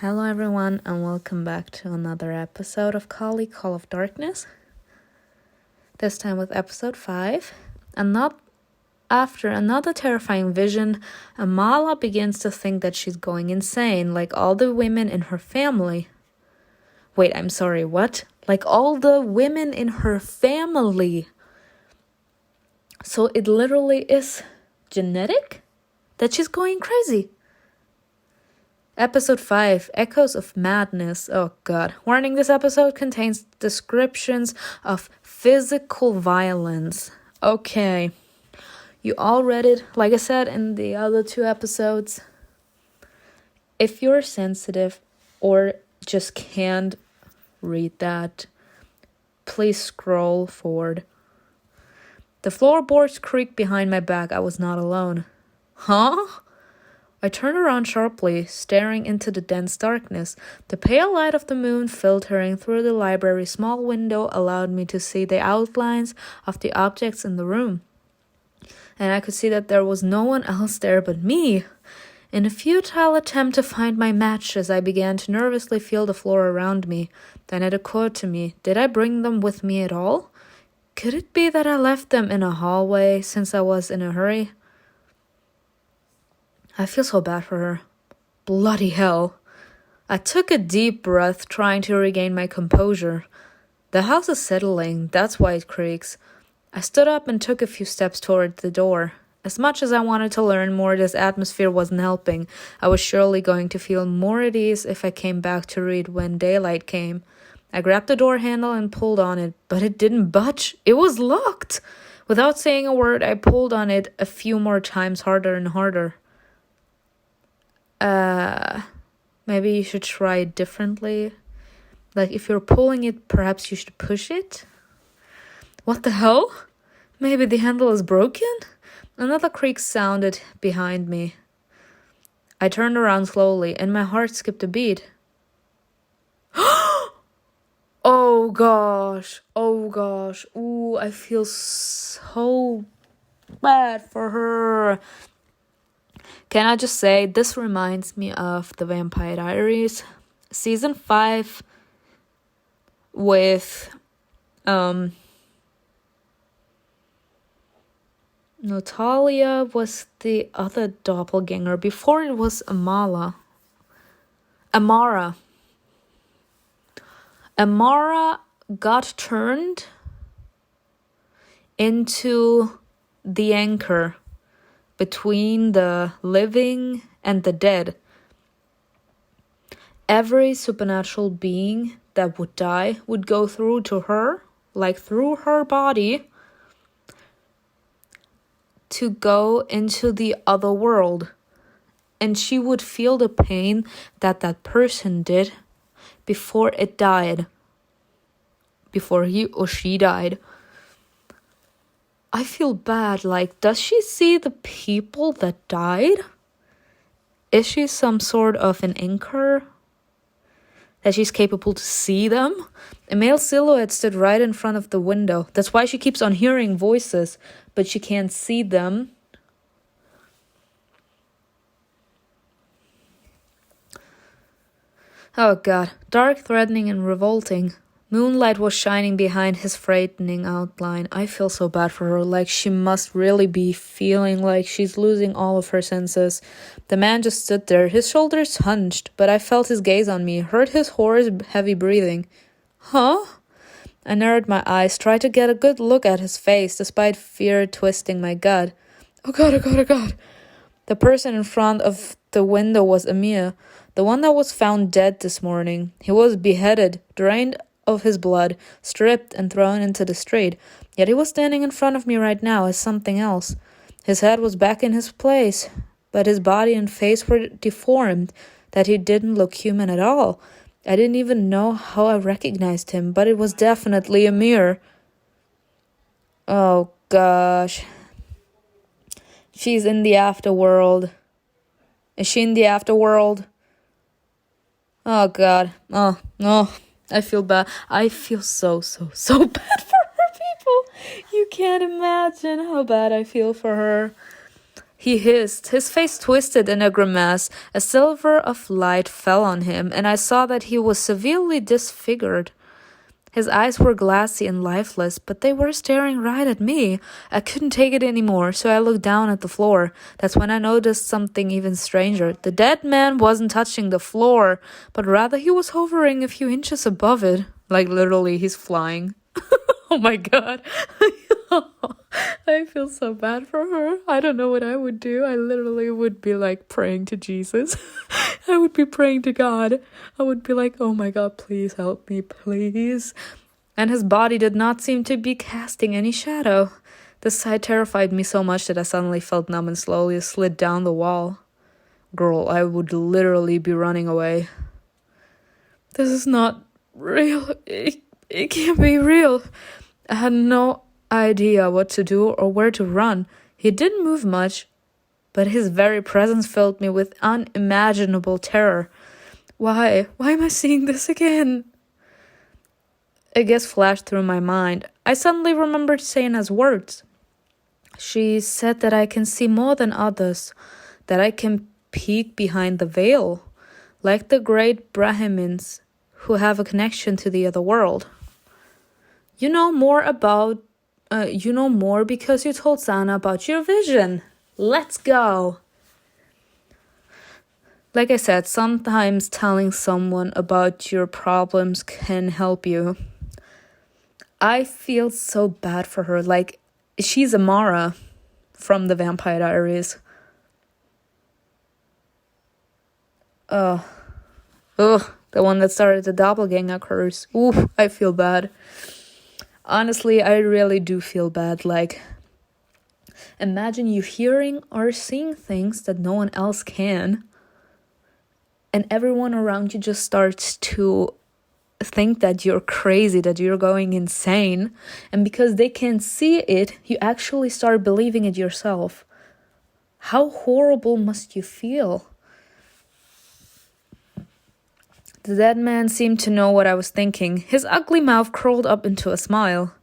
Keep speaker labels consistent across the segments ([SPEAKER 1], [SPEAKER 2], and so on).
[SPEAKER 1] Hello everyone and welcome back to another episode of Call of Darkness. This time with episode 5. And not after another terrifying vision, Amala begins to think that she's going insane, like all the women in her family. Wait, I'm sorry, what? Like all the women in her family. So it literally is genetic that she's going crazy. Episode 5, Echoes of Madness. Oh god. Warning, this episode contains descriptions of physical violence. Okay. You all read it, like I said in the other 2 episodes. If you're sensitive or just can't read that, please scroll forward. The floorboards creaked behind my back. I was not alone. Huh? I turned around sharply, staring into the dense darkness. The pale light of the moon filtering through the library's small window allowed me to see the outlines of the objects in the room. And I could see that there was no one else there but me. In a futile attempt to find my matches, I began to nervously feel the floor around me. Then it occurred to me, did I bring them with me at all? Could it be that I left them in a hallway since I was in a hurry? I feel so bad for her. Bloody hell. I took a deep breath, trying to regain my composure. The house is settling, that's why it creaks. I stood up and took a few steps toward the door. As much as I wanted to learn more, this atmosphere wasn't helping. I was surely going to feel more at ease if I came back to read when daylight came. I grabbed the door handle and pulled on it, but it didn't budge. It was locked. Without saying a word, I pulled on it a few more times, harder and harder. Maybe you should try it differently. Like, if you're pulling it, perhaps you should push it? What the hell? Maybe the handle is broken? Another creak sounded behind me. I turned around slowly, and my heart skipped a beat. Oh gosh. Ooh, I feel so bad for her. Can I just say, this reminds me of The Vampire Diaries, season 5 with, Natalia was the other doppelganger. Before it was Amara. Amara got turned into the anchor between the living and the dead. Every supernatural being that would die would go through to her, like through her body, to go into the other world. And she would feel the pain that that person did before it died. Before he or she died. I feel bad. Like, does she see the people that died? Is she some sort of an anchor? That she's capable to see them? A male silhouette stood right in front of the window. That's why she keeps on hearing voices, but she can't see them. Oh god. Dark, threatening, and revolting. Moonlight was shining behind his frightening outline. I feel so bad for her, like she must really be feeling like she's losing all of her senses. The man just stood there, his shoulders hunched, but I felt his gaze on me, heard his hoarse, heavy breathing. Huh? I narrowed my eyes, tried to get a good look at his face, despite fear twisting my gut. Oh god. The person in front of the window was Amir, the one that was found dead this morning. He was beheaded, drained of his blood, stripped and thrown into the street. Yet he was standing in front of me right now as something else. His head was back in his place, but his body and face were deformed, that he didn't look human at all. I didn't even know how I recognized him, but it was definitely Amir. Oh gosh. She's in the afterworld. Is she in the afterworld? Oh god. Oh, no. I feel bad. I feel so bad for her, people. You can't imagine how bad I feel for her. He hissed. His face twisted in a grimace. A silver of light fell on him, and I saw that he was severely disfigured. His eyes were glassy and lifeless, but they were staring right at me. I couldn't take it anymore, so I looked down at the floor. That's when I noticed something even stranger. The dead man wasn't touching the floor, but rather he was hovering a few inches above it. Like literally, he's flying. Oh my god. I feel so bad for her. I don't know what I would do. I literally would be like praying to Jesus. I would be praying to God. I would be like, oh my god, please help me, please. And his body did not seem to be casting any shadow. The sight terrified me so much that I suddenly felt numb and slowly slid down the wall. Girl, I would literally be running away. This is not real. It can't be real. I had no idea what to do or where to run. He didn't move much, but his very presence filled me with unimaginable terror. Why? Why am I seeing this again? A guess flashed through my mind. I suddenly remembered Sena's words. She said that I can see more than others, that I can peek behind the veil, like the great Brahmins who have a connection to the other world. You know more because you told Sana about your vision. Let's go. Like I said, sometimes telling someone about your problems can help you. I feel so bad for her. Like, she's Amara from the Vampire Diaries. The one that started the doppelganger curse. Ooh, I feel bad. Honestly, I really do feel bad. Like, imagine you hearing or seeing things that no one else can, and everyone around you just starts to think that you're crazy, that you're going insane, and because they can't see it, you actually start believing it yourself. How horrible must you feel? The dead man seemed to know what I was thinking. His ugly mouth curled up into a smile.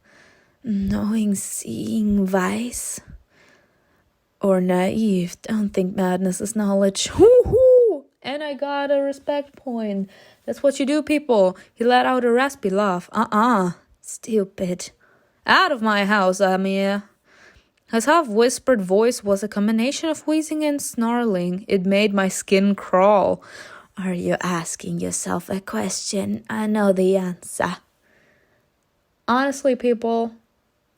[SPEAKER 1] Knowing, seeing, wise, or naive. Don't think madness is knowledge. Hoo-hoo! And I got a respect point. That's what you do, people. He let out a raspy laugh. Stupid. Out of my house, Amir. His half-whispered voice was a combination of wheezing and snarling. It made my skin crawl. Are you asking yourself a question? I know the answer. Honestly, people,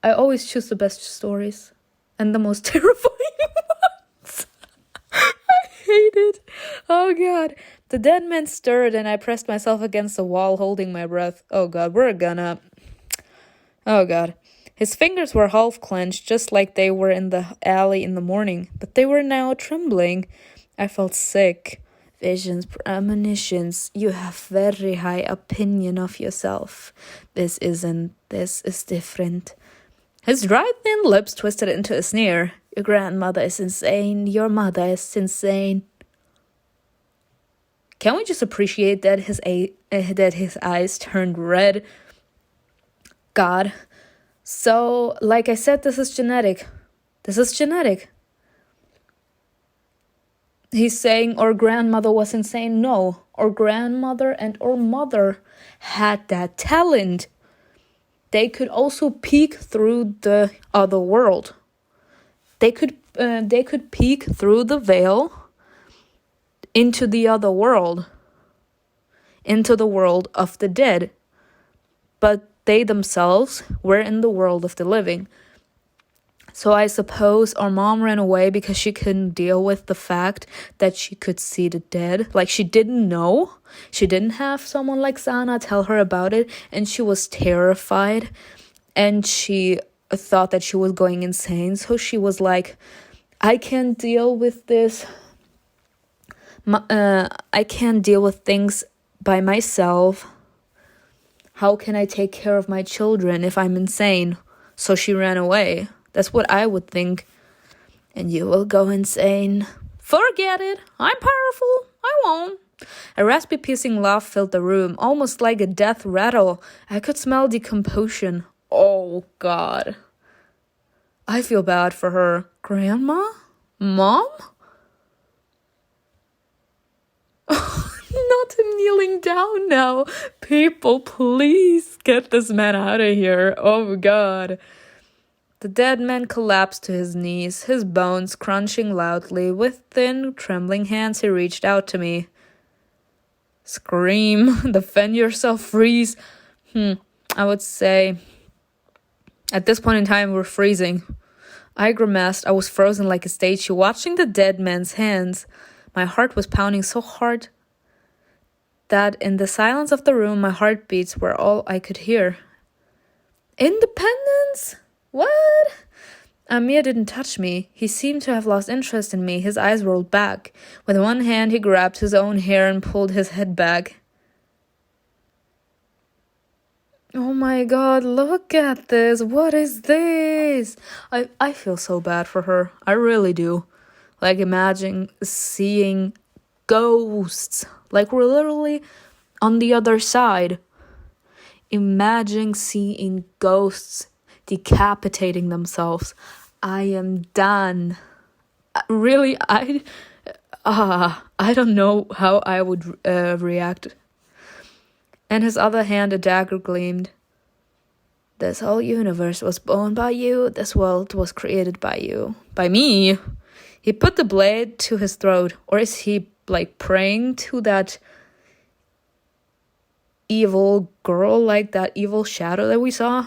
[SPEAKER 1] I always choose the best stories and the most terrifying ones. I hate it. Oh god. The dead man stirred and I pressed myself against the wall, holding my breath. Oh god, Oh god. His fingers were half clenched, just like they were in the alley in the morning, but they were now trembling. I felt sick. Visions, premonitions, you have very high opinion of yourself. This is different. His dry thin lips twisted into a sneer. Your grandmother is insane, your mother is insane. Can we just appreciate that his eyes turned red? God. So, like I said, this is genetic. He's saying our grandmother was insane. No, our grandmother and our mother had that talent. They could also peek through the other world. They could peek through the veil into the other world, into the world of the dead. But they themselves were in the world of the living. So I suppose our mom ran away because she couldn't deal with the fact that she could see the dead. Like, she didn't know. She didn't have someone like Sana tell her about it. And she was terrified. And she thought that she was going insane. So she was like, I can't deal with this. I can't deal with things by myself. How can I take care of my children if I'm insane? So she ran away. That's what I would think. And you will go insane. Forget it. I'm powerful. I won't. A raspy piercing laugh filled the room, almost like a death rattle. I could smell decomposition. Oh, God. I feel bad for her. Grandma? Mom? Not him kneeling down now. People, please get this man out of here. Oh God. The dead man collapsed to his knees, his bones crunching loudly. With thin, trembling hands, he reached out to me. Scream, defend yourself, freeze. I would say at this point in time, we're freezing. I grimaced. I was frozen like a statue, watching the dead man's hands. My heart was pounding so hard that in the silence of the room, my heartbeats were all I could hear. Independence? What? Amir didn't touch me. He seemed to have lost interest in me. His eyes rolled back. With one hand, he grabbed his own hair and pulled his head back. Oh my God, look at this. What is this? I feel so bad for her. I really do. Like, imagine seeing ghosts. Like, we're literally on the other side. Imagine seeing ghosts decapitating themselves. I am done. Really, I don't know how I would react. In his other hand, a dagger gleamed. This whole universe was born by you. This world was created by you. By me? He put the blade to his throat. Or is he, like, praying to that evil girl, like that evil shadow that we saw?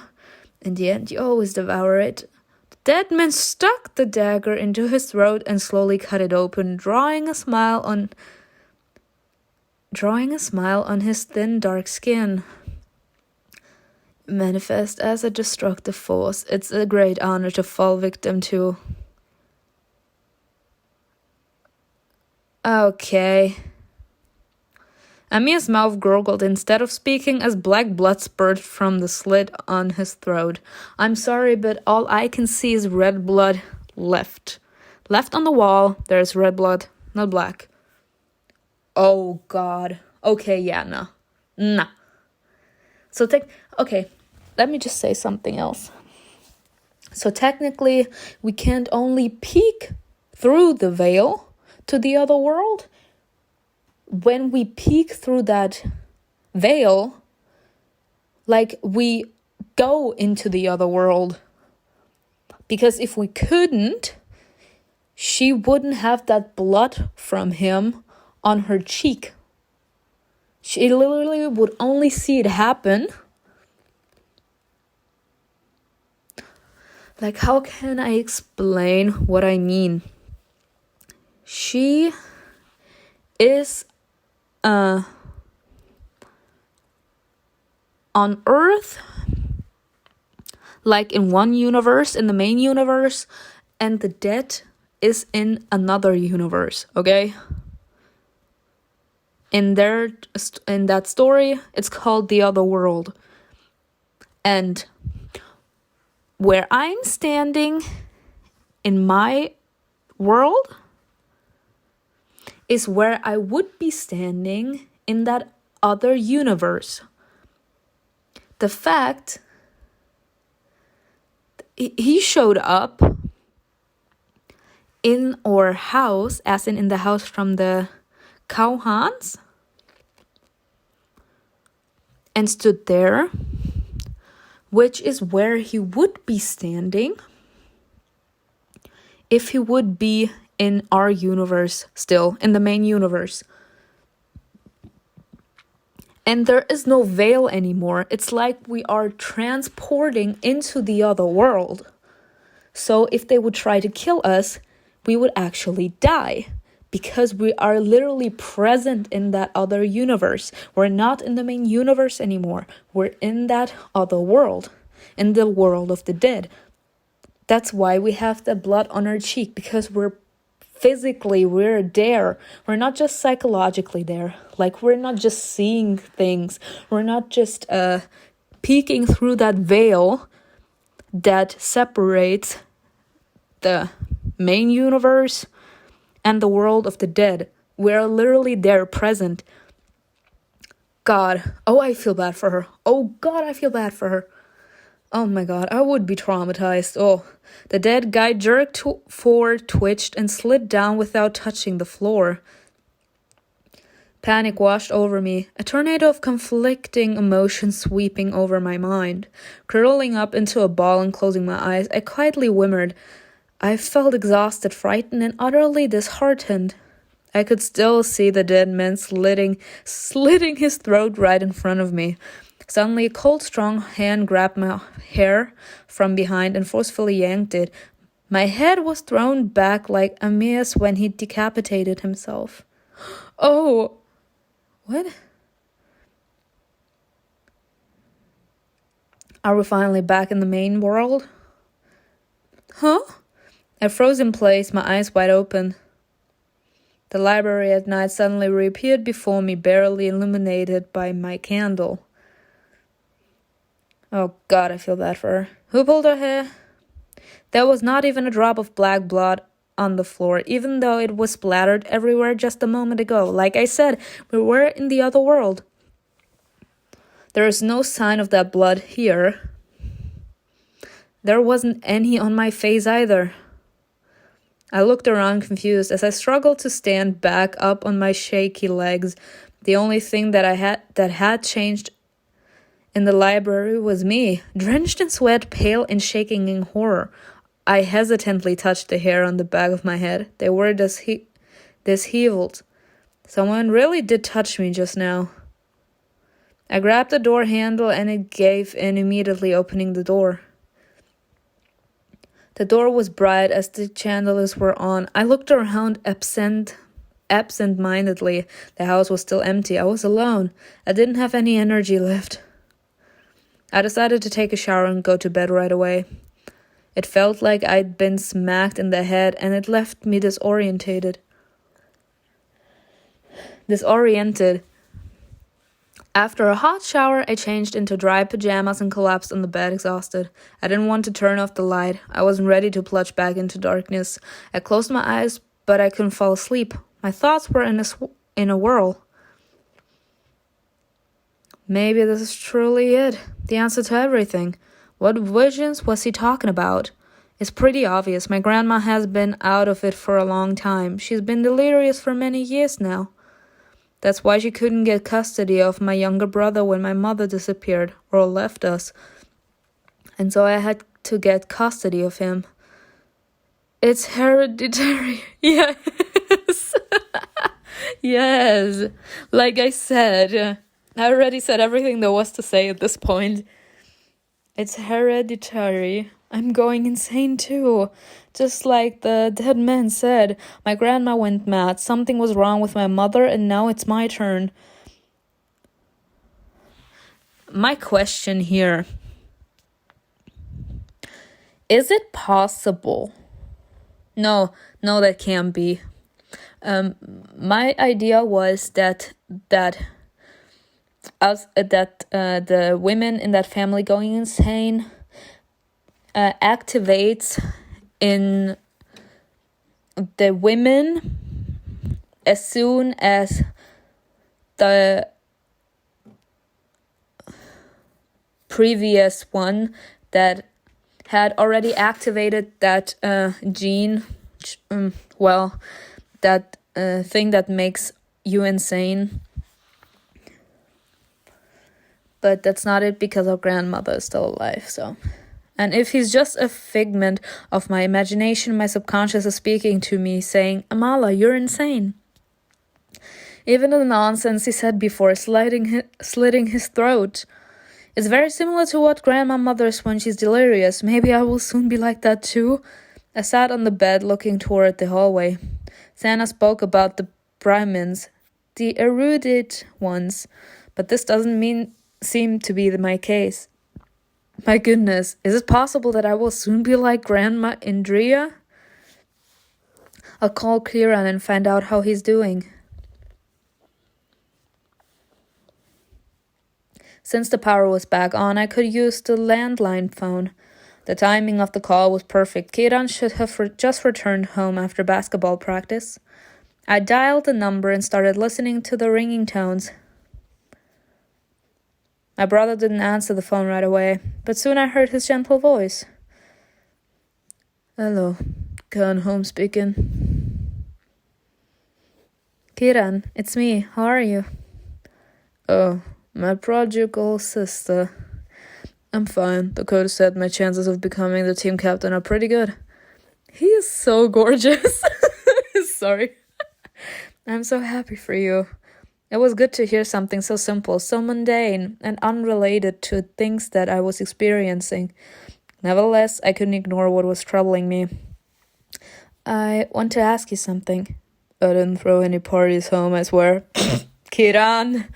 [SPEAKER 1] In the end, you always devour it. The dead man stuck the dagger into his throat and slowly cut it open, drawing a smile on his thin, dark skin. Manifest as a destructive force. It's a great honor to fall victim to. Okay. Amir's mouth gurgled instead of speaking as black blood spurted from the slit on his throat. I'm sorry, but all I can see is red blood left. Left on the wall, there's red blood, not black. Oh God. Okay, yeah, nah. So okay, let me just say something else. So technically, we can't only peek through the veil to the other world. When we peek through that veil, like, we go into the other world. Because if we couldn't, she wouldn't have that blood from him on her cheek. She literally would only see it happen. Like, how can I explain what I mean? She is on Earth, like in one universe, in the main universe, and the dead is in another universe, okay? In that story, it's called The Other World. And where I'm standing in my world is where I would be standing in that other universe. The fact he showed up in our house, as in the house from the Cowhans, and stood there, which is where he would be standing if he would be in our universe still, in the main universe. And there is no veil anymore. It's like we are transporting into the other world. So if they would try to kill us, we would actually die. Because we are literally present in that other universe. We're not in the main universe anymore. We're in that other world. In the world of the dead. That's why we have the blood on our cheek. Because we're there. We're not just psychologically there. Like, we're not just seeing things. We're not just peeking through that veil that separates the main universe and the world of the dead. We're literally there, present. God. Oh, I feel bad for her. Oh, God, I feel bad for her. Oh my god, I would be traumatized. Oh, the dead guy jerked forward, twitched, and slid down without touching the floor. Panic washed over me, a tornado of conflicting emotions sweeping over my mind. Curling up into a ball and closing my eyes, I quietly whimpered. I felt exhausted, frightened, and utterly disheartened. I could still see the dead man slitting his throat right in front of me. Suddenly, a cold, strong hand grabbed my hair from behind and forcefully yanked it. My head was thrown back like Aeneas when he decapitated himself. Oh! What? Are we finally back in the main world? Huh? I froze in place, my eyes wide open. The library at night suddenly reappeared before me, barely illuminated by my candle. Oh god, I feel bad for her. Who pulled her hair? There was not even a drop of black blood on the floor, even though it was splattered everywhere just a moment ago. Like I said, we were in the other world. There is no sign of that blood here. There wasn't any on my face either. I looked around confused as I struggled to stand back up on my shaky legs. The only thing that had changed in the library was me, drenched in sweat, pale and shaking in horror. I hesitantly touched the hair on the back of my head. They were disheveled. Someone really did touch me just now. I grabbed the door handle and it gave in, immediately opening the door. The door was bright as the chandeliers were on. I looked around absent-mindedly. The house was still empty. I was alone. I didn't have any energy left. I decided to take a shower and go to bed right away. It felt like I'd been smacked in the head and it left me disoriented. After a hot shower, I changed into dry pajamas and collapsed on the bed, exhausted. I didn't want to turn off the light. I wasn't ready to plunge back into darkness. I closed my eyes, but I couldn't fall asleep. My thoughts were in a whirl. Maybe this is truly it, the answer to everything. What visions was he talking about? It's pretty obvious. My grandma has been out of it for a long time. She's been delirious for many years now. That's why she couldn't get custody of my younger brother when my mother disappeared or left us. And so I had to get custody of him. It's hereditary. Yes. Yes. Like I said, I already said everything there was to say at this point. It's hereditary. I'm going insane too. Just like the dead man said, my grandma went mad. Something was wrong with my mother and now it's my turn. My question here. Is it possible? No, that can't be. My idea was that the women in that family going insane activates in the women as soon as the previous one that had already activated that gene, that thing that makes you insane. But that's not it because our grandmother is still alive, so. And if he's just a figment of my imagination, my subconscious is speaking to me, saying, Amala, you're insane. Even the nonsense he said before, slitting his throat. It's very similar to what grandma mutters when she's delirious. Maybe I will soon be like that too. I sat on the bed looking toward the hallway. Santa spoke about the Brahmins, the erudite ones, but this doesn't seem to be my case. My goodness, is it possible that I will soon be like Grandma Indriya? I'll call KILLIAN and find out how he's doing. Since the power was back on, I could use the landline phone. The timing of the call was perfect. KILLIAN should have just returned home after basketball practice. I dialed the number and started listening to the ringing tones. My brother didn't answer the phone right away, but soon I heard his gentle voice. Hello, Khan home speaking. Kiran, it's me. How are you? Oh, my prodigal sister. I'm fine. The coach said my chances of becoming the team captain are pretty good. He is so gorgeous. Sorry. I'm so happy for you. It was good to hear something so simple, so mundane, and unrelated to things that I was experiencing. Nevertheless, I couldn't ignore what was troubling me. I want to ask you something. I didn't throw any parties home, I swear. Kiran.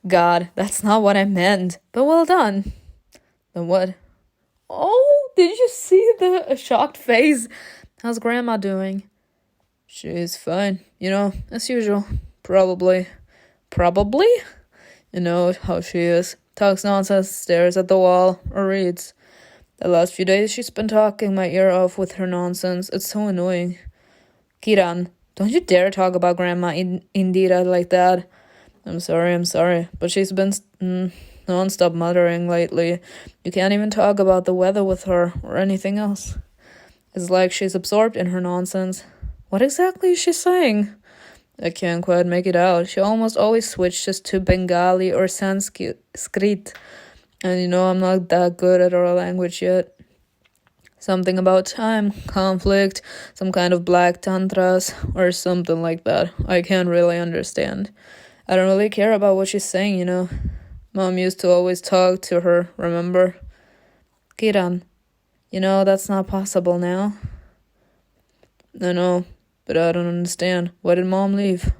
[SPEAKER 1] God, that's not what I meant. But well done. Then what? Oh, did you see the shocked face? How's Grandma doing? She's fine, as usual. Probably. Probably? You know how she is. Talks nonsense, stares at the wall, or reads. The last few days she's been talking my ear off with her nonsense. It's so annoying. Kiran, don't you dare talk about Grandma Indira like that. I'm sorry, but she's been non-stop muttering lately. You can't even talk about the weather with her or anything else. It's like she's absorbed in her nonsense. What exactly is she saying? I can't quite make it out. She almost always switches to Bengali or Sanskrit. And I'm not that good at our language yet. Something about time, conflict, some kind of black tantras, or something like that. I can't really understand. I don't really care about what she's saying, Mom used to always talk to her, remember? Kiran, that's not possible now. I know, but I don't understand. Why did Mom leave?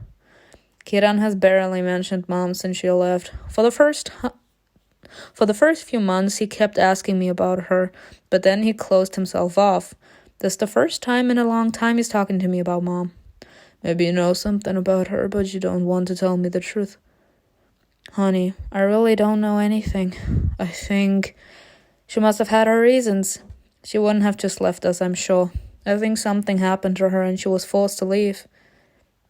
[SPEAKER 1] Kiran has barely mentioned Mom since she left. For the first few months, he kept asking me about her, but then he closed himself off. This is the first time in a long time he's talking to me about Mom. Maybe you know something about her, but you don't want to tell me the truth. Honey, I really don't know anything. I think she must have had her reasons. She wouldn't have just left us, I'm sure. I think something happened to her and she was forced to leave.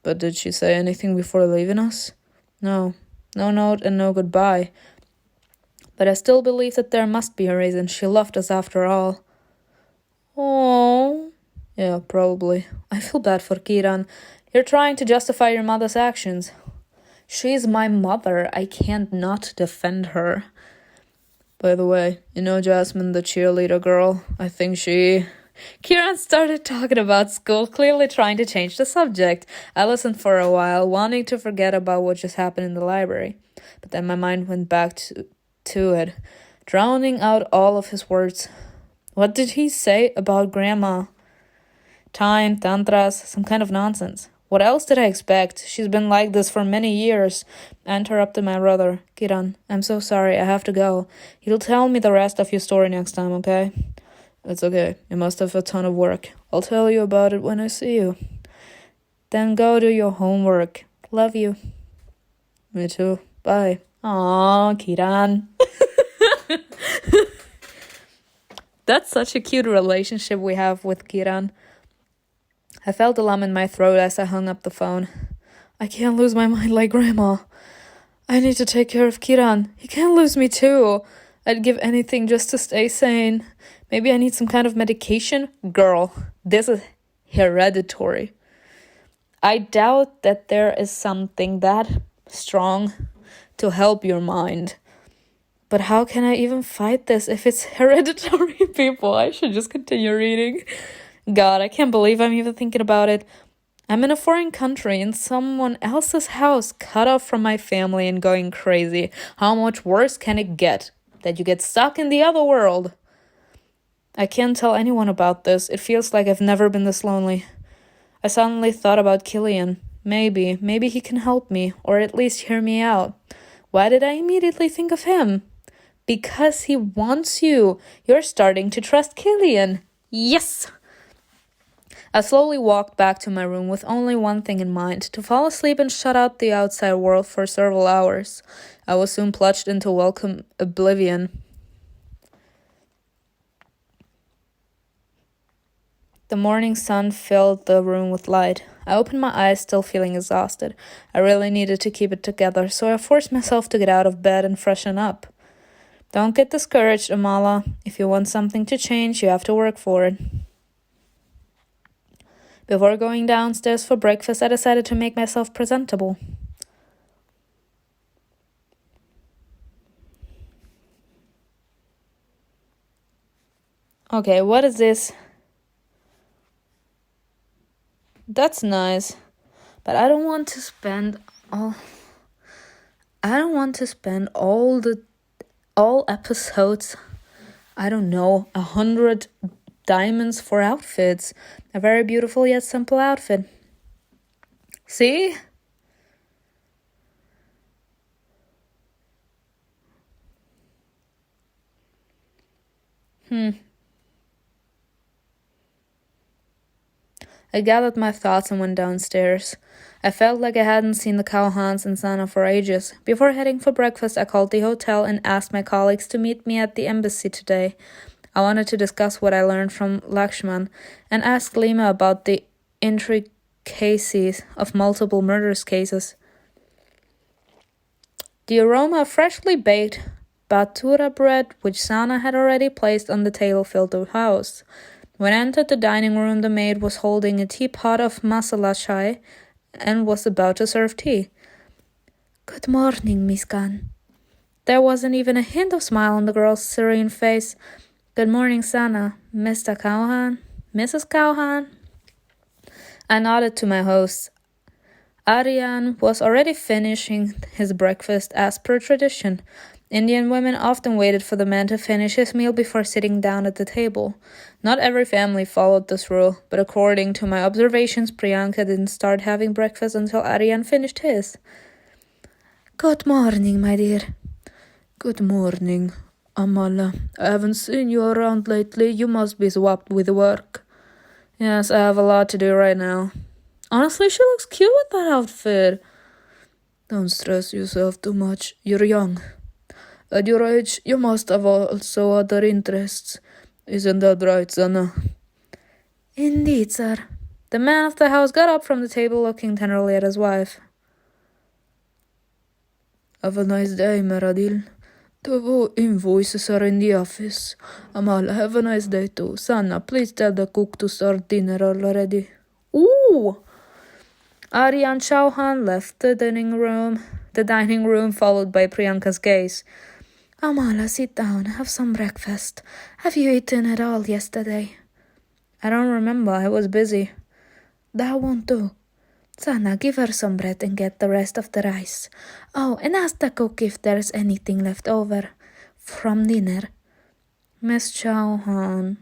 [SPEAKER 1] But did she say anything before leaving us? No. No note and no goodbye. But I still believe that there must be a reason she left us after all. Oh, yeah, probably. I feel bad for Kiran. You're trying to justify your mother's actions. She's my mother. I can't not defend her. By the way, Jasmine, the cheerleader girl? I think Kiran started talking about school, clearly trying to change the subject. I listened for a while, wanting to forget about what just happened in the library. But then my mind went back to it, drowning out all of his words. What did he say about Grandma? Time, tantras, some kind of nonsense. What else did I expect? She's been like this for many years. I interrupted my brother. Kiran, I'm so sorry, I have to go. You'll tell me the rest of your story next time, okay? It's okay. You must have a ton of work. I'll tell you about it when I see you. Then go do your homework. Love you. Me too. Bye. Aw, Kiran. That's such a cute relationship we have with Kiran. I felt a lump in my throat as I hung up the phone. I can't lose my mind like Grandma. I need to take care of Kiran. He can't lose me too. I'd give anything just to stay sane. Maybe I need some kind of medication? Girl, this is hereditary. I doubt that there is something that strong to help your mind. But how can I even fight this if it's hereditary, people? I should just continue reading. God, I can't believe I'm even thinking about it. I'm in a foreign country, in someone else's house, cut off from my family and going crazy. How much worse can it get? That you get stuck in the other world. I can't tell anyone about this. It feels like I've never been this lonely. I suddenly thought about KILLIAN. Maybe he can help me, or at least hear me out. Why did I immediately think of him? Because he wants you. You're starting to trust KILLIAN. Yes! I slowly walked back to my room with only one thing in mind, to fall asleep and shut out the outside world for several hours. I was soon plunged into welcome oblivion. The morning sun filled the room with light. I opened my eyes, still feeling exhausted. I really needed to keep it together, so I forced myself to get out of bed and freshen up. Don't get discouraged, Amala. If you want something to change, you have to work for it. Before going downstairs for breakfast, I decided to make myself presentable. Okay, what is this? That's nice. But I don't want to spend all episodes, 100 diamonds for outfits. A very beautiful yet simple outfit. See? I gathered my thoughts and went downstairs. I felt like I hadn't seen the Cowhans and Sana for ages. Before heading for breakfast, I called the hotel and asked my colleagues to meet me at the embassy today. I wanted to discuss what I learned from Lakshman and ask Lima about the intricacies of multiple murders cases. The aroma of freshly baked batura bread, which Sana had already placed on the table, filled the house. When I entered the dining room, the maid was holding a teapot of masala chai and was about to serve tea. "Good morning, Miss Khan." There wasn't even a hint of smile on the girl's serene face. "Good morning, Sana. Mr. Cowhan? Mrs. Cowhan?" I nodded to my host. Aryan was already finishing his breakfast as per tradition. Indian women often waited for the man to finish his meal before sitting down at the table. Not every family followed this rule, but according to my observations, Priyanka didn't start having breakfast until Aryan finished his. "Good morning, my dear." "Good morning, Amala. I haven't seen you around lately. You must be swamped with work." "Yes, I have a lot to do right now." "Honestly, she looks cute with that outfit." "Don't stress yourself too much. You're young. At your age, you must have also other interests. Isn't that right, Sana?" "Indeed, sir." The man of the house got up from the table, looking tenderly at his wife. "Have a nice day, Meradil. The invoices are in the office. Amala, have a nice day too. Sana, please tell the cook to start dinner already." "Ooh!" Aryan Chauhan left the dining room, followed by Priyanka's gaze. "Amala, sit down, have some breakfast. Have you eaten at all yesterday?" "I don't remember, I was busy." "That won't do. Sana, give her some bread and get the rest of the rice. Oh, and ask the cook if there's anything left over from dinner." "Miss Chauhan."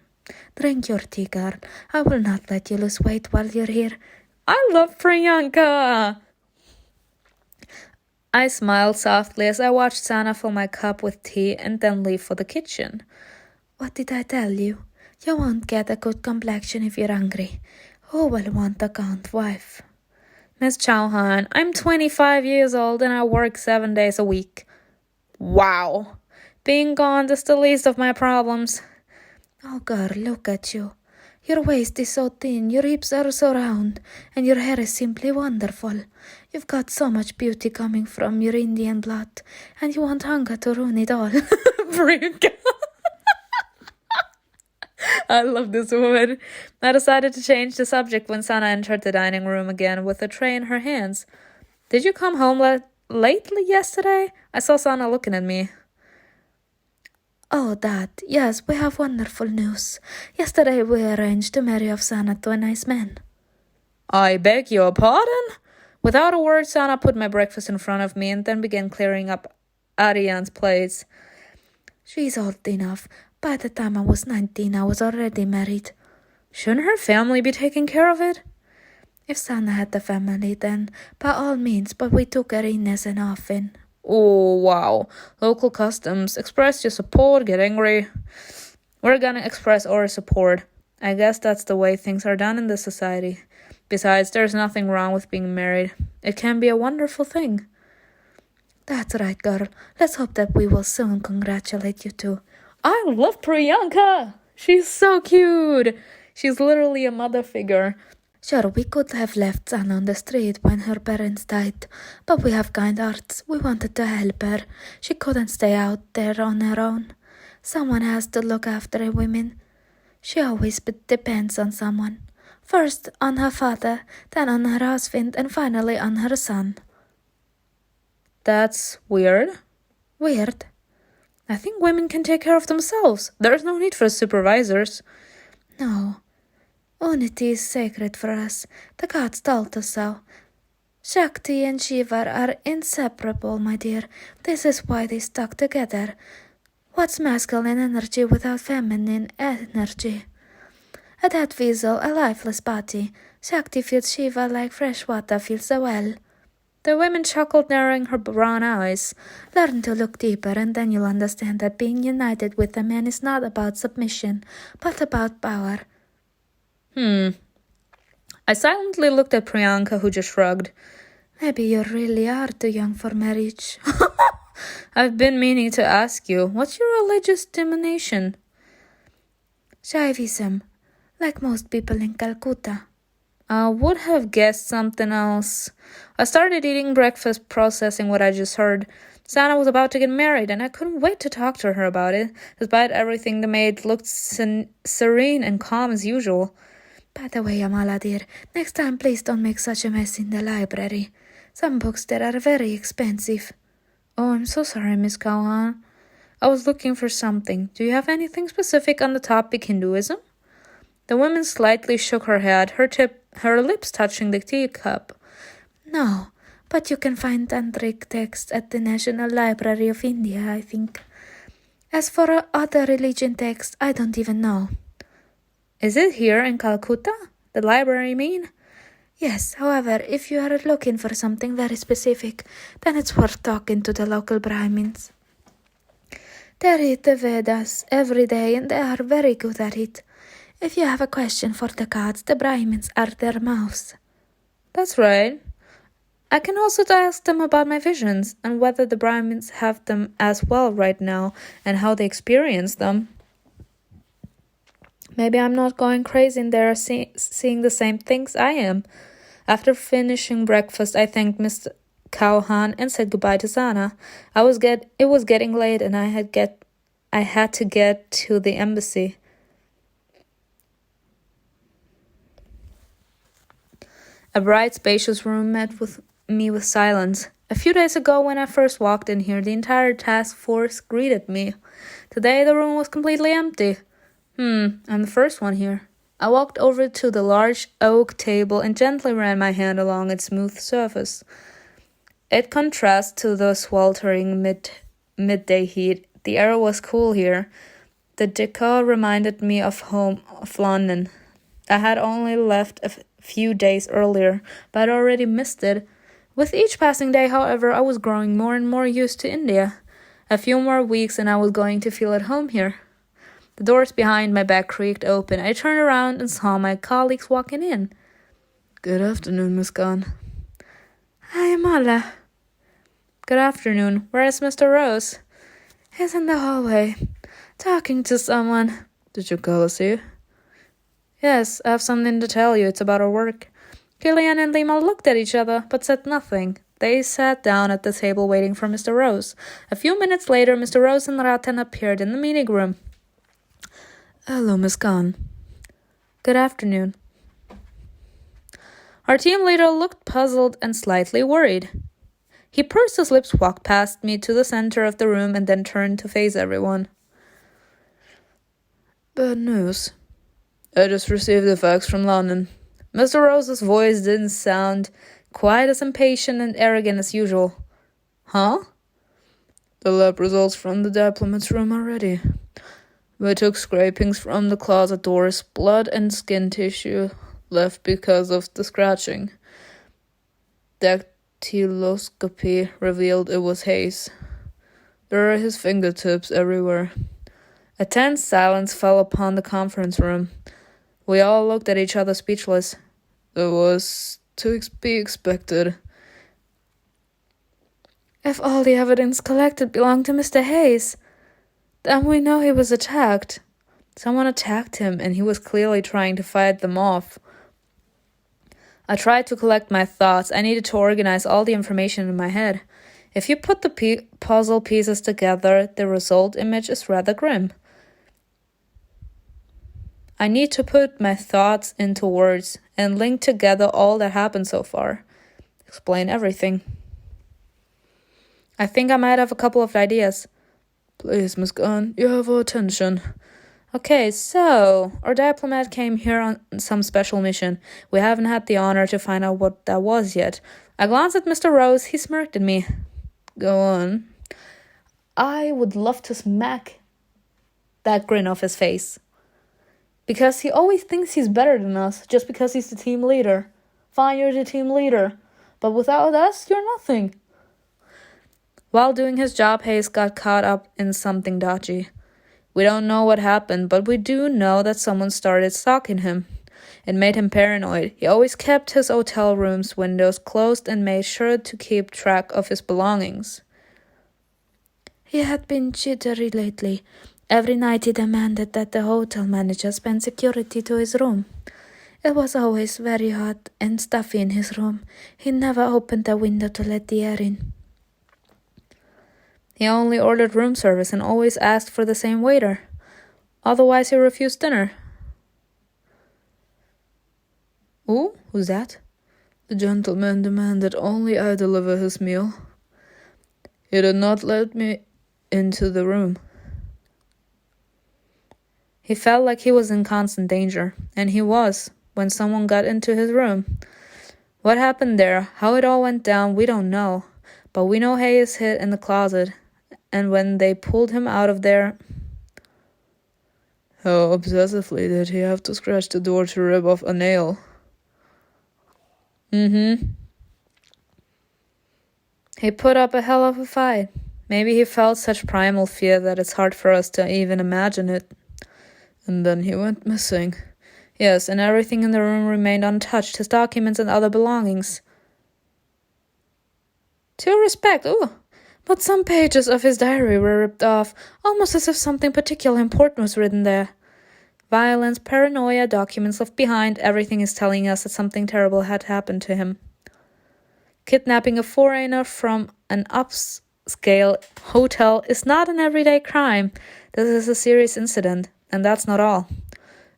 [SPEAKER 1] "Drink your tea, girl. I will not let you lose weight while you're here." I love Priyanka! I smiled softly as I watched Sana fill my cup with tea and then leave for the kitchen. "What did I tell you? You won't get a good complexion if you're hungry. Who will want a gaunt wife?" "Miss Chauhan, I'm 25 years old and I work 7 days a week." "Wow! Being gaunt is the least of my problems." "Oh, girl, look at you. Your waist is so thin, your hips are so round, and your hair is simply wonderful. You've got so much beauty coming from your Indian blood, and you want hunger to ruin it all." Priyanka. I love this woman. I decided to change the subject when Sana entered the dining room again with a tray in her hands. "Did you come home lately yesterday? I saw Sana looking at me." "Oh, Dad, yes, we have wonderful news. Yesterday we arranged to marry off Sana to a nice man." "I beg your pardon?" Without a word, Sana put my breakfast in front of me and then began clearing up Aryan's plates. "She's old enough. By the time I was 19, I was already married." "Shouldn't her family be taking care of it?" "If Sana had a family, then by all means, but we took her in as an orphan." "Oh, wow. Local customs. Express your support, get angry." "We're gonna express our support. I guess that's the way things are done in this society. Besides, there's nothing wrong with being married. It can be a wonderful thing." "That's right, girl. Let's hope that we will soon congratulate you too." I love Priyanka. She's so cute. She's literally a mother figure.
[SPEAKER 2] Sure, we could have left Anna on the street when her parents died, but we have kind hearts. We wanted to help her. She couldn't stay out there on her own. Someone has to look after a woman. She always depends on someone. First on her father, then on her husband, and finally on her son.
[SPEAKER 1] That's weird.
[SPEAKER 2] Weird.
[SPEAKER 1] I think women can take care of themselves. There's no need for supervisors.
[SPEAKER 2] No. Unity is sacred for us. The gods told us so. Shakti and Shiva are inseparable, my dear. This is why they stuck together. What's masculine energy without feminine energy? A dead vessel, a lifeless body. Shakti feels Shiva like fresh water feels the well.
[SPEAKER 1] The woman chuckled, narrowing her brown eyes.
[SPEAKER 2] Learn to look deeper, and then you'll understand that being united with a man is not about submission, but about power.
[SPEAKER 1] I silently looked at Priyanka, who just shrugged.
[SPEAKER 2] Maybe you really are too young for marriage.
[SPEAKER 1] I've been meaning to ask you, what's your religious denomination?
[SPEAKER 2] Shaivism, like most people in Calcutta.
[SPEAKER 1] I would have guessed something else. I started eating breakfast, processing what I just heard. Sana was about to get married, and I couldn't wait to talk to her about it. Despite everything, the maid looked serene and calm as usual.
[SPEAKER 2] By the way, Amala dear, next time please don't make such a mess in the library. Some books there are very expensive.
[SPEAKER 1] Oh, I'm so sorry, Miss Kauhan. I was looking for something. Do you have anything specific on the topic Hinduism? The woman slightly shook her head, her lips touching the teacup.
[SPEAKER 2] No, but you can find tantric texts at the National Library of India, I think. As for other religion texts, I don't even know.
[SPEAKER 1] Is it here in Calcutta? The library, mean?
[SPEAKER 2] Yes, however, if you are looking for something very specific, then it's worth talking to the local Brahmins. They read the Vedas every day and they are very good at it. If you have a question for the gods, the Brahmins are their mouths.
[SPEAKER 1] That's right. I can also ask them about my visions and whether the Brahmins have them as well right now and how they experience them. Maybe I'm not going crazy and they're seeing the same things I am. After finishing breakfast, I thanked Mr. Kauhan and said goodbye to Sana. It was getting late and I had to get to the embassy. A bright, spacious room met me with silence. A few days ago, when I first walked in here, the entire task force greeted me. Today, the room was completely empty. I'm the first one here. I walked over to the large oak table and gently ran my hand along its smooth surface. It contrasts to the sweltering midday heat. The air was cool here. The decor reminded me of home, of London. I had only left a few days earlier, but I'd already missed it. With each passing day, however, I was growing more and more used to India. A few more weeks and I was going to feel at home here. The doors behind my back creaked open. I turned around and saw my colleagues walking in. Good afternoon, Miss Khan.
[SPEAKER 2] Hi, Amala.
[SPEAKER 1] Good afternoon. Where is Mr. Rose?
[SPEAKER 2] He's in the hallway, talking to someone.
[SPEAKER 1] Did you call us here? Yes, I have something to tell you. It's about our work. KILLIAN and Lima looked at each other, but said nothing. They sat down at the table waiting for Mr. Rose. A few minutes later, Mr. Rose and Ratan appeared in the meeting room.
[SPEAKER 2] Hello, Miss Khan.
[SPEAKER 1] Good afternoon. Our team leader looked puzzled and slightly worried. He pursed his lips, walked past me to the center of the room, and then turned to face everyone.
[SPEAKER 2] Bad news.
[SPEAKER 1] I just received the fax from London. Mr. Rose's voice didn't sound quite as impatient and arrogant as usual. Huh? The lab results from the diplomat's room are ready. We took scrapings from the closet doors, blood and skin tissue left because of the scratching. Dactyloscopy revealed it was Hayes. There are his fingertips everywhere. A tense silence fell upon the conference room. We all looked at each other speechless. It was to be expected.
[SPEAKER 2] If all the evidence collected belonged to Mr. Hayes, then we know he was attacked.
[SPEAKER 1] Someone attacked him, and he was clearly trying to fight them off. I tried to collect my thoughts. I needed to organize all the information in my head. If you put the puzzle pieces together, the result image is rather grim. I need to put my thoughts into words and link together all that happened so far. Explain everything. I think I might have a couple of ideas.
[SPEAKER 3] Please, Miss Gunn, you have our attention.
[SPEAKER 1] Okay, so our diplomat came here on some special mission. We haven't had the honor to find out what that was yet. I glanced at Mr. Rose. He smirked at me.
[SPEAKER 3] Go on.
[SPEAKER 1] I would love to smack that grin off his face. Because he always thinks he's better than us just because he's the team leader. Fine, you're the team leader. But without us, you're nothing. While doing his job, Hayes got caught up in something dodgy. We don't know what happened, but we do know that someone started stalking him. It made him paranoid. He always kept his hotel room's windows closed and made sure to keep track of his belongings.
[SPEAKER 2] He had been jittery lately. Every night he demanded that the hotel manager spend security to his room. It was always very hot and stuffy in his room. He never opened the window to let the air in.
[SPEAKER 1] He only ordered room service and always asked for the same waiter. Otherwise, he refused dinner.
[SPEAKER 3] Oh, who's that? The gentleman demanded only I deliver his meal. He did not let me into the room.
[SPEAKER 1] He felt like he was in constant danger, and he was, when someone got into his room. What happened there, how it all went down, we don't know. But we know Hayes hid in the closet, and when they pulled him out of there...
[SPEAKER 3] How obsessively did he have to scratch the door to rip off a nail?
[SPEAKER 1] He put up a hell of a fight. Maybe he felt such primal fear that it's hard for us to even imagine it.
[SPEAKER 3] And then he went missing.
[SPEAKER 1] Yes, and everything in the room remained untouched, his documents and other belongings. To respect, but some pages of his diary were ripped off, almost as if something particularly important was written there. Violence, paranoia, documents left behind, everything is telling us that something terrible had happened to him. Kidnapping a foreigner from an upscale hotel is not an everyday crime. This is a serious incident, and that's not all.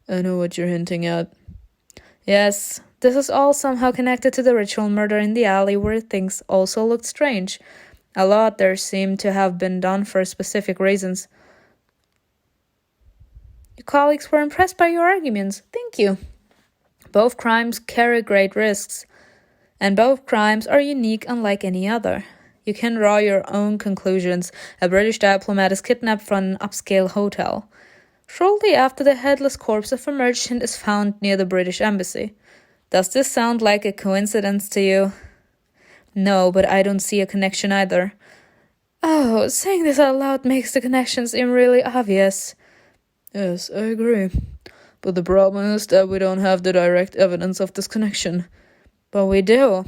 [SPEAKER 3] I know what you're hinting at.
[SPEAKER 1] Yes, this is all somehow connected to the ritual murder in the alley where things also looked strange. A lot there seemed to have been done for specific reasons. Your colleagues were impressed by your arguments. Thank you. Both crimes carry great risks, and both crimes are unique unlike any other. You can draw your own conclusions. A British diplomat is kidnapped from an upscale hotel. Shortly after, the headless corpse of a merchant is found near the British embassy. Does this sound like a coincidence to you? No, but I don't see a connection either. Oh, saying this out loud makes the connection seem really obvious.
[SPEAKER 3] Yes, I agree. But the problem is that we don't have the direct evidence of this connection.
[SPEAKER 1] But we do.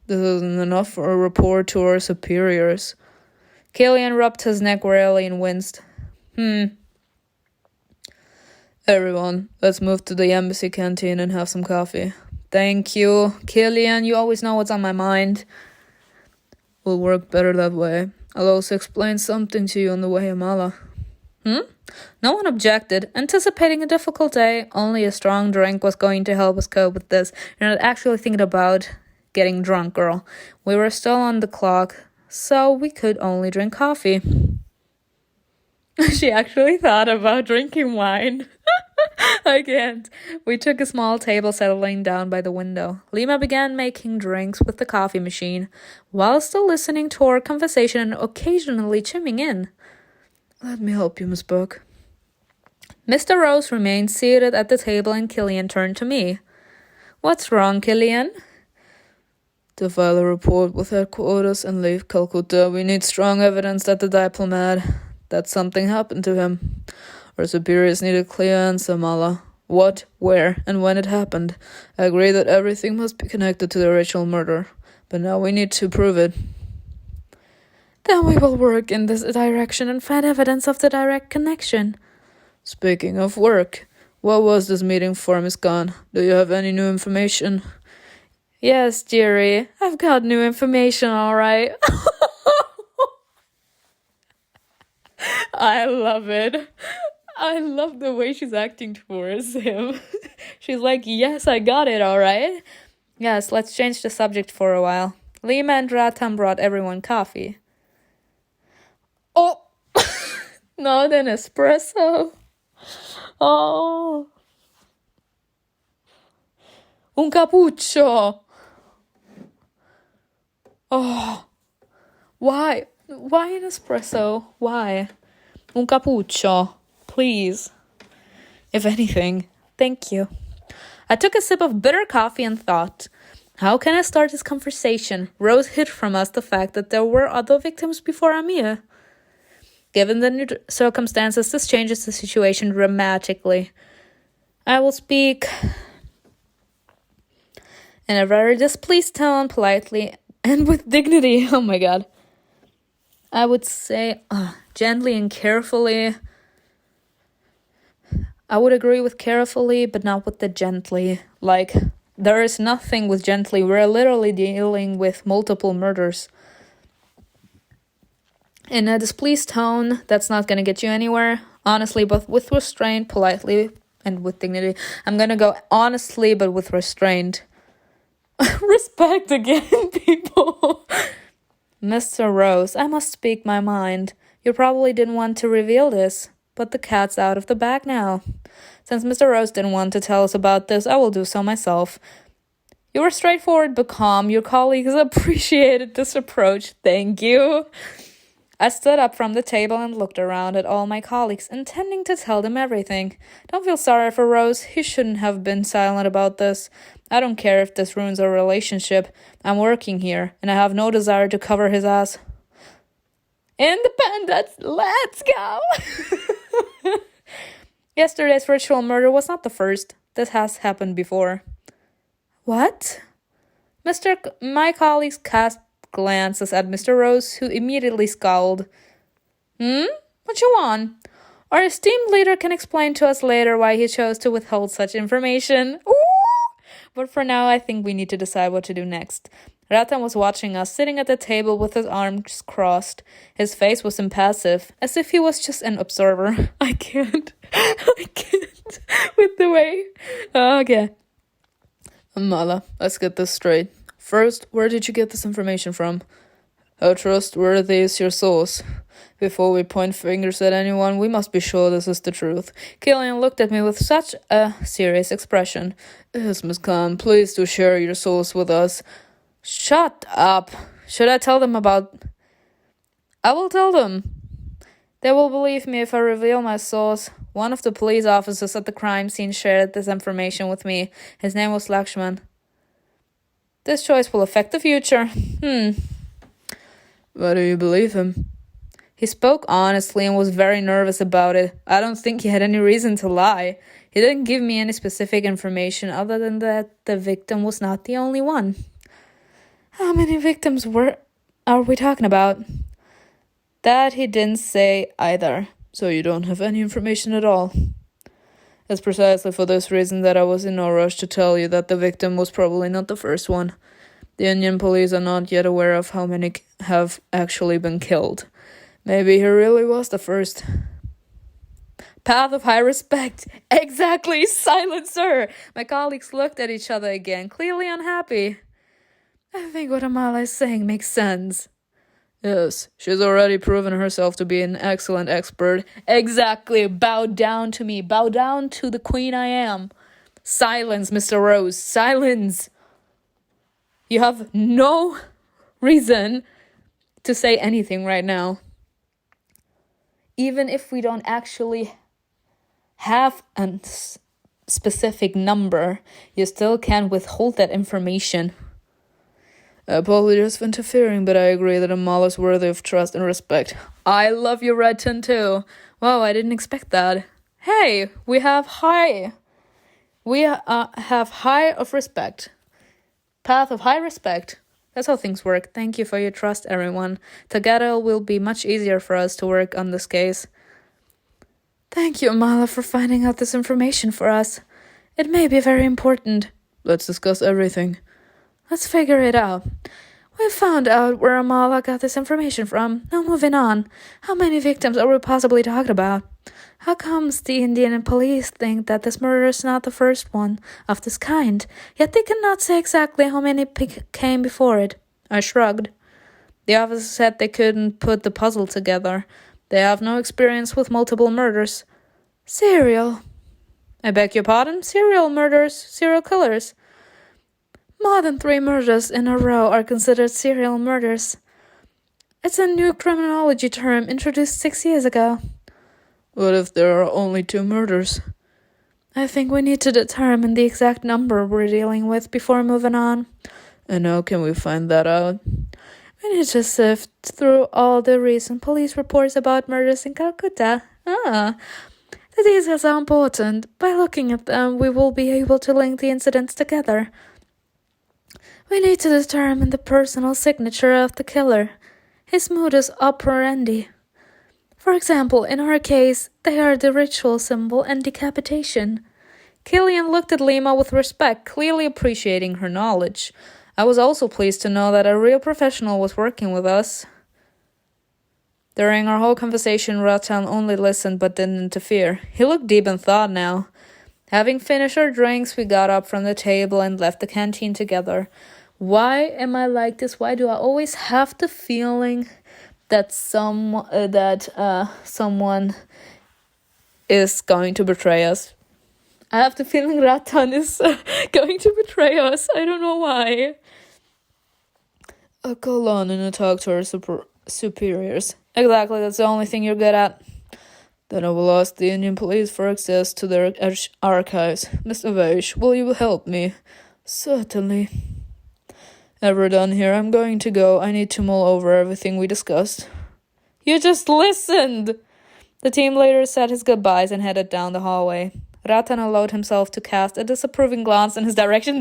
[SPEAKER 3] This isn't enough for a report to our superiors.
[SPEAKER 1] KILLIAN rubbed his neck wearily and winced.
[SPEAKER 3] Everyone, let's move to the embassy canteen and have some coffee.
[SPEAKER 1] Thank you. KILLIAN, you always know what's on my mind.
[SPEAKER 3] Will work better that way. I'll also explain something to you on the way, Amala.
[SPEAKER 1] No one objected. Anticipating a difficult day, only a strong drink was going to help us cope with this. You're not actually thinking about getting drunk, girl. We were still on the clock, so we could only drink coffee. She actually thought about drinking wine. I can't. We took a small table settling down by the window. Lima began making drinks with the coffee machine, while still listening to our conversation and occasionally chiming in.
[SPEAKER 3] Let me help you, Miss Buck.
[SPEAKER 1] Mr. Rose remained seated at the table and KILLIAN turned to me. What's wrong, KILLIAN?
[SPEAKER 3] To file a report with headquarters and leave Calcutta, we need strong evidence that the diplomat, that something happened to him. Our superiors need a clear answer, Mala. What, where, and when it happened. I agree that everything must be connected to the ritual murder, but now we need to prove it.
[SPEAKER 1] Then we will work in this direction and find evidence of the direct connection.
[SPEAKER 3] Speaking of work, what was this meeting for, Miss Khan? Do you have any new information?
[SPEAKER 1] Yes, dearie, I've got new information, all right. I love it. I love the way she's acting towards him. She's like, yes, I got it, all right. Yes, let's change the subject for a while. Lima and Ratan brought everyone coffee. Oh, not an espresso. Oh. Un cappuccio. Oh. Why? Why an espresso? Why? Un cappuccio. Please. If anything, thank you. I took a sip of bitter coffee and thought, how can I start this conversation? Rose hid from us the fact that there were other victims before Amir. Given the new circumstances, this changes the situation dramatically. I will speak in a very displeased tone, politely, and with dignity. Oh my god. I would say gently and carefully. I would agree with carefully, but not with the gently. Like, there is nothing with gently. We're literally dealing with multiple murders. In a displeased tone, that's not gonna get you anywhere. Honestly, but with restraint, politely, and with dignity. I'm gonna go honestly, but with restraint. Respect again, people. Mr. Rose, I must speak my mind. You probably didn't want to reveal this, but the cat's out of the bag now. Since Mr. Rose didn't want to tell us about this, I will do so myself. You were straightforward but calm. Your colleagues appreciated this approach. Thank you. I stood up from the table and looked around at all my colleagues, intending to tell them everything. Don't feel sorry for Rose. He shouldn't have been silent about this. I don't care if this ruins our relationship. I'm working here, and I have no desire to cover his ass. Independence! Let's go! Yesterday's ritual murder was not the first. This has happened before. What? My colleagues cast glances at Mr. Rose, who immediately scowled. What you want? Our esteemed leader can explain to us later why he chose to withhold such information. Ooh! But for now, I think we need to decide what to do next. Ratan was watching us, sitting at the table with his arms crossed. His face was impassive, as if he was just an observer. I can't with the way. Okay.
[SPEAKER 3] Amala, let's get this straight. First, where did you get this information from? How trustworthy is your source? Before we point fingers at anyone, we must be sure this is the truth.
[SPEAKER 1] KILLIAN looked at me with such a serious expression.
[SPEAKER 3] Yes, Miss Khan, please do share your source with us.
[SPEAKER 1] Shut up. Should I tell them about... I will tell them. They will believe me if I reveal my source. One of the police officers at the crime scene shared this information with me. His name was Lakshman. This choice will affect the future.
[SPEAKER 3] Why do you believe him?
[SPEAKER 1] He spoke honestly and was very nervous about it. I don't think he had any reason to lie. He didn't give me any specific information other than that the victim was not the only one. How many victims are we talking about? That he didn't say either.
[SPEAKER 3] So you don't have any information at all? It's precisely for this reason that I was in no rush to tell you that the victim was probably not the first one. The Indian police are not yet aware of how many have actually been killed. Maybe he really was the first.
[SPEAKER 1] Path of high respect. Exactly, silence, sir. My colleagues looked at each other again, clearly unhappy. I think what Amala is saying makes sense.
[SPEAKER 3] Yes, she's already proven herself to be an excellent expert.
[SPEAKER 1] Exactly. Bow down to me. Bow down to the queen I am. Silence, Mr. Rose. Silence. You have no reason to say anything right now. Even if we don't actually have a specific number, you still can withhold that information.
[SPEAKER 3] I apologize for interfering, but I agree that Amala is worthy of trust and respect.
[SPEAKER 1] I love you, Redton, too. Wow, I didn't expect that. Hey, we have high of respect. Path of high respect. That's how things work. Thank you for your trust, everyone. Together it will be much easier for us to work on this case. Thank you, Amala, for finding out this information for us. It may be very important.
[SPEAKER 3] Let's discuss everything.
[SPEAKER 1] Let's figure it out. We found out where Amala got this information from. Now moving on. How many victims are we possibly talking about? How comes the Indian police think that this murder is not the first one of this kind, yet they cannot say exactly how many came before it? I shrugged. The officer said they couldn't put the puzzle together. They have no experience with multiple murders. Serial. I beg your pardon? Serial murders, serial killers. More than 3 murders in a row are considered serial murders. It's a new criminology term introduced 6 years ago.
[SPEAKER 3] What if there are only 2 murders?
[SPEAKER 1] I think we need to determine the exact number we're dealing with before moving on.
[SPEAKER 3] And how can we find that out?
[SPEAKER 1] We need to sift through all the recent police reports about murders in Calcutta. The details are important. By looking at them, we will be able to link the incidents together. We need to determine the personal signature of the killer, his modus operandi. For example, in our case, they are the ritual symbol and decapitation. Killian looked at Lima with respect, clearly appreciating her knowledge. I was also pleased to know that a real professional was working with us. During our whole conversation, Ratan only listened but didn't interfere. He looked deep in thought now. Having finished our drinks, we got up from the table and left the canteen together. Why am I like this? Why do I always have the feeling that someone is going to betray us? I have the feeling Ratan is going to betray us. I don't know why.
[SPEAKER 3] I'll call on and talk to our superiors.
[SPEAKER 1] Exactly, that's the only thing you're good at.
[SPEAKER 3] Then I will ask the Indian police for access to their archives. Mr. Vaish, will you help me?
[SPEAKER 1] Certainly.
[SPEAKER 3] Ever done here? I'm going to go. I need to mull over everything we discussed.
[SPEAKER 1] You just listened! The team leader said his goodbyes and headed down the hallway. Ratan allowed himself to cast a disapproving glance in his direction.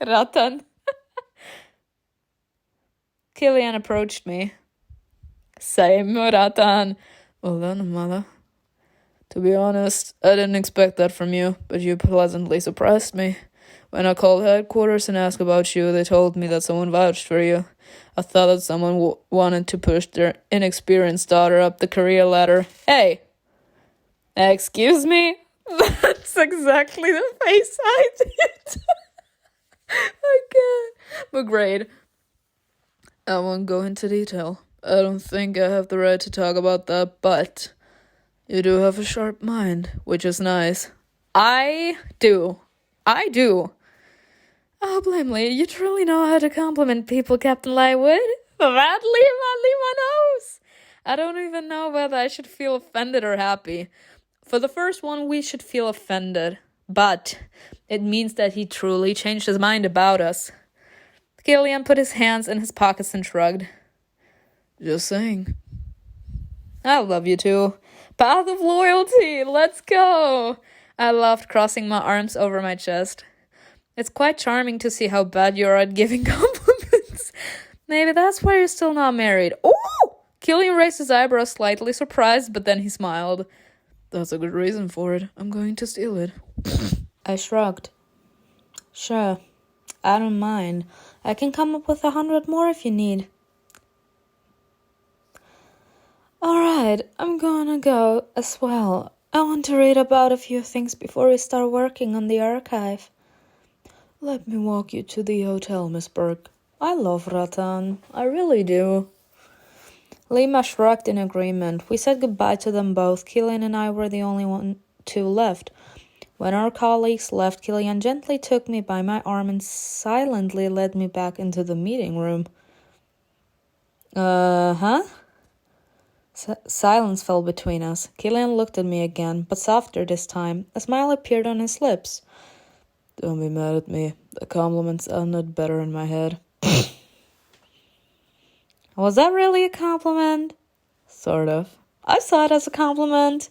[SPEAKER 1] Ratan. Killian approached me.
[SPEAKER 3] Same, Ratan. Well done, Amala. To be honest, I didn't expect that from you, but you pleasantly surprised me. When I called headquarters and asked about you, they told me that someone vouched for you. I thought that someone wanted to push their inexperienced daughter up the career ladder.
[SPEAKER 1] Hey! Excuse me? That's exactly the face I did. I can't.
[SPEAKER 3] But great. I won't go into detail. I don't think I have the right to talk about that, but you do have a sharp mind, which is nice.
[SPEAKER 1] I do. Oh, Blimley, you truly know how to compliment people, Captain Lightwood. That Lima knows. I don't even know whether I should feel offended or happy. For the first one, we should feel offended. But it means that he truly changed his mind about us. Killian put his hands in his pockets and shrugged.
[SPEAKER 3] Just saying.
[SPEAKER 1] I love you too. Path of loyalty, let's go. I laughed, crossing my arms over my chest. It's quite charming to see how bad you are at giving compliments. Maybe that's why you're still not married. Oh! Killian raised his eyebrows, slightly surprised, but then he smiled.
[SPEAKER 3] That's a good reason for it. I'm going to steal it.
[SPEAKER 1] I shrugged. Sure, I don't mind. I can come up with 100 more if you need. Alright, I'm gonna go as well. I want to read about a few things before we start working on the archive.
[SPEAKER 3] Let me walk you to the hotel, Miss Burke.
[SPEAKER 1] I love Ratan. I really do. Lima shrugged in agreement. We said goodbye to them both. Killian and I were the only two left. When our colleagues left, Killian gently took me by my arm and silently led me back into the meeting room. Silence fell between us. Killian looked at me again, but softer this time. A smile appeared on his lips.
[SPEAKER 3] Don't be mad at me. The compliments sounded better in my head.
[SPEAKER 1] Was that really a compliment?
[SPEAKER 3] Sort of.
[SPEAKER 1] I saw it as a compliment.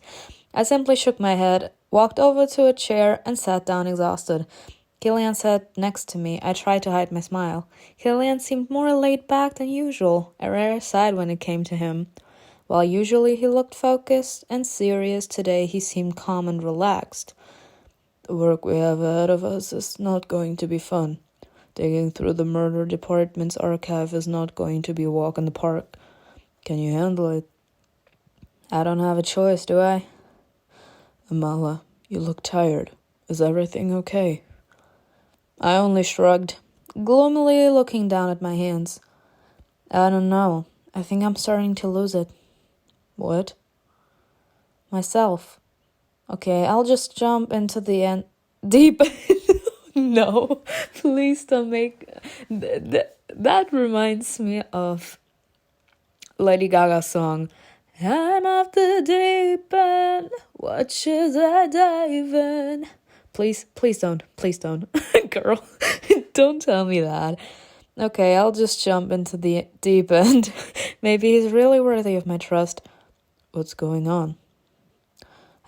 [SPEAKER 1] I simply shook my head, walked over to a chair, and sat down exhausted. Killian sat next to me. I tried to hide my smile. Killian seemed more laid back than usual, a rare sight when it came to him. While usually he looked focused and serious, today he seemed calm and relaxed.
[SPEAKER 3] The work we have ahead of us is not going to be fun. Digging through the murder department's archive is not going to be a walk in the park. Can you handle it?
[SPEAKER 1] I don't have a choice, do I?
[SPEAKER 3] Amala, you look tired. Is everything okay?
[SPEAKER 1] I only shrugged, gloomily looking down at my hands. I don't know. I think I'm starting to lose it.
[SPEAKER 3] What?
[SPEAKER 1] Myself. Okay, I'll just jump into the end. Deep. No, please don't make. That reminds me of Lady Gaga's song. I'm off the deep end. What should I dive in? Please don't. Girl, don't tell me that. Okay, I'll just jump into the deep end. Maybe he's really worthy of my trust.
[SPEAKER 3] What's going on?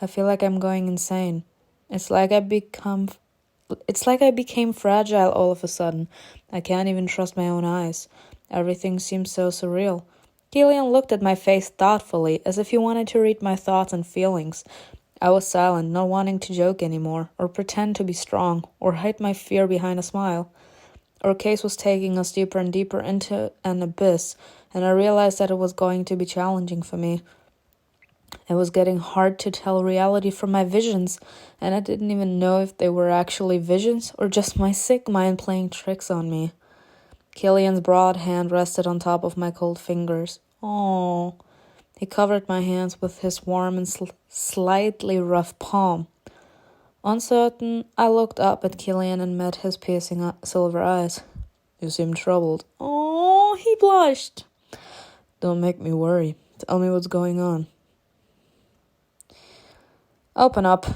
[SPEAKER 1] I feel like I'm going insane. It's like I became fragile all of a sudden. I can't even trust my own eyes. Everything seems so surreal. KILLIAN looked at my face thoughtfully, as if he wanted to read my thoughts and feelings. I was silent, not wanting to joke anymore, or pretend to be strong, or hide my fear behind a smile. Our case was taking us deeper and deeper into an abyss, and I realized that it was going to be challenging for me. It was getting hard to tell reality from my visions, and I didn't even know if they were actually visions or just my sick mind playing tricks on me. KILLIAN's broad hand rested on top of my cold fingers. Oh, he covered my hands with his warm and slightly rough palm. Uncertain, I looked up at KILLIAN and met his piercing silver eyes.
[SPEAKER 3] You seem troubled.
[SPEAKER 1] Oh, he blushed.
[SPEAKER 3] Don't make me worry. Tell me what's going on.
[SPEAKER 1] Open up.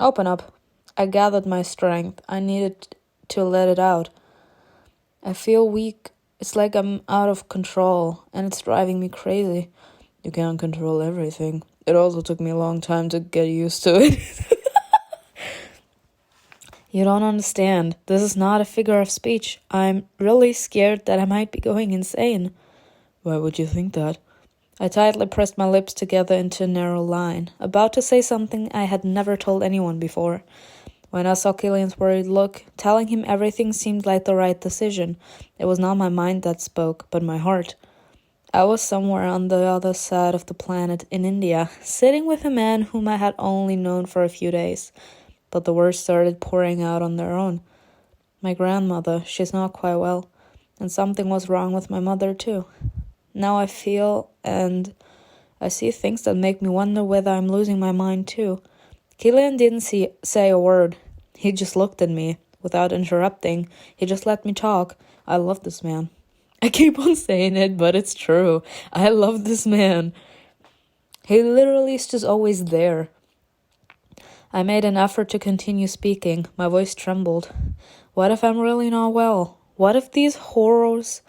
[SPEAKER 1] I gathered my strength. I needed to let it out. I feel weak. It's like I'm out of control, and it's driving me crazy.
[SPEAKER 3] You can't control everything. It also took me a long time to get used to it.
[SPEAKER 1] You don't understand. This is not a figure of speech. I'm really scared that I might be going insane.
[SPEAKER 3] Why would you think that?
[SPEAKER 1] I tightly pressed my lips together into a narrow line, about to say something I had never told anyone before. When I saw KILLIAN's worried look, telling him everything seemed like the right decision. It was not my mind that spoke, but my heart. I was somewhere on the other side of the planet, in India, sitting with a man whom I had only known for a few days. But the words started pouring out on their own. My grandmother, she's not quite well, and something was wrong with my mother too. Now I feel and I see things that make me wonder whether I'm losing my mind too. KILLIAN didn't say a word. He just looked at me, without interrupting. He just let me talk. I love this man. I keep on saying it, but it's true. I love this man. He literally is just always there. I made an effort to continue speaking. My voice trembled. What if I'm really not well? What if these horrors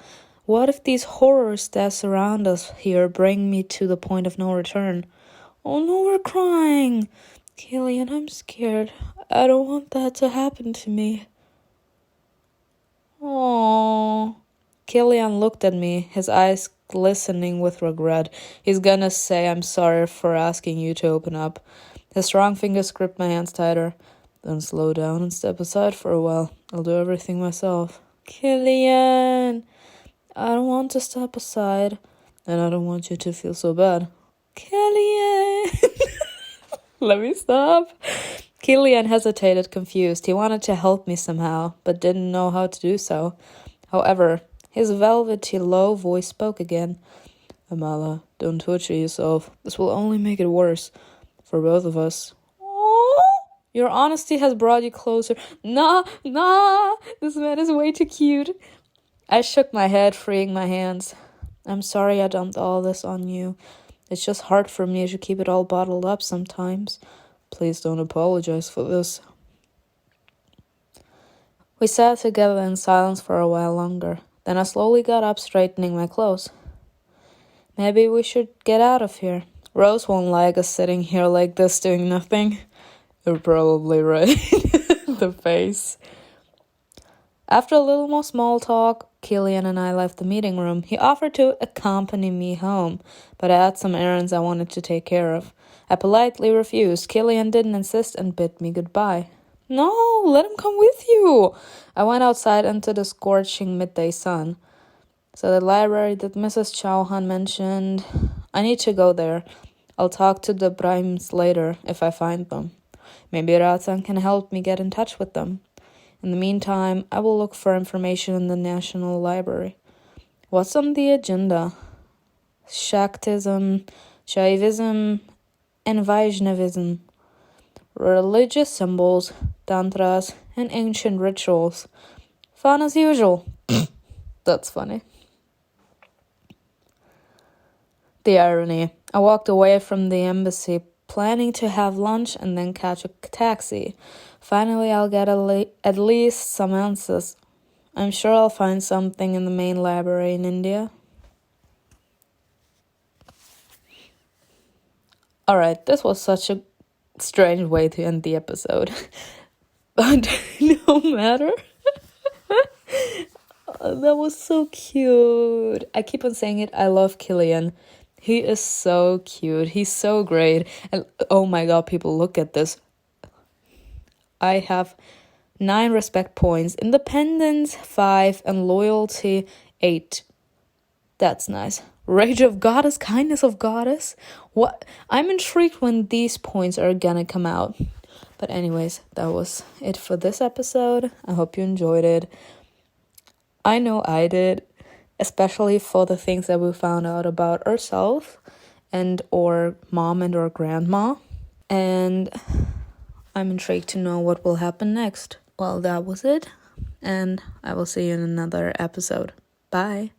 [SPEAKER 1] that surround us here bring me to the point of no return? Oh no, we're crying. KILLIAN, I'm scared. I don't want that to happen to me. Oh. KILLIAN looked at me, his eyes glistening with regret. He's gonna say I'm sorry for asking you to open up. His strong fingers gripped my hands tighter. Then slow down and step aside for a while. I'll do everything myself. KILLIAN, I don't want to step aside.
[SPEAKER 3] And I don't want you to feel so bad.
[SPEAKER 1] KILLIAN. Let me stop. KILLIAN hesitated, confused. He wanted to help me somehow, but didn't know how to do so. However, his velvety low voice spoke again.
[SPEAKER 3] Amala, don't torture yourself. This will only make it worse. For both of us.
[SPEAKER 1] Oh, your honesty has brought you closer. Nah, this man is way too cute. I shook my head, freeing my hands. I'm sorry I dumped all this on you. It's just hard for me to keep it all bottled up sometimes.
[SPEAKER 3] Please don't apologize for this.
[SPEAKER 1] We sat together in silence for a while longer. Then I slowly got up, straightening my clothes. Maybe we should get out of here. Rose won't like us sitting here like this doing nothing.
[SPEAKER 3] You're probably right. The face.
[SPEAKER 1] After a little more small talk, Killian and I left the meeting room, he offered to accompany me home, but I had some errands I wanted to take care of. I politely refused. Killian didn't insist and bid me goodbye. No, let him come with you. I went outside into the scorching midday sun. So the library that Mrs. Chauhan mentioned, I need to go there. I'll talk to the Brahms later if I find them. Maybe Razan can help me get in touch with them. In the meantime, I will look for information in the National Library. What's on the agenda? Shaktism, Shaivism, and Vaishnavism. Religious symbols, tantras, and ancient rituals. Fun as usual. That's funny. The irony. I walked away from the embassy planning to have lunch and then catch a taxi. Finally, I'll get at least some answers. I'm sure I'll find something in the main library in India. Alright, this was such a strange way to end the episode. But no matter. That was so cute. I keep on saying it. I love Killian. He is so cute. He's so great. And oh my god, people, look at this. I have 9 respect points. Independence 5 and loyalty 8. That's nice. Rage of Goddess, kindness of Goddess. What? I'm intrigued when these points are gonna come out. But anyways, that was it for this episode. I hope you enjoyed it. I know I did, especially for the things that we found out about ourselves and or mom and or grandma. And I'm intrigued to know what will happen next. Well, that was it. And I will see you in another episode. Bye.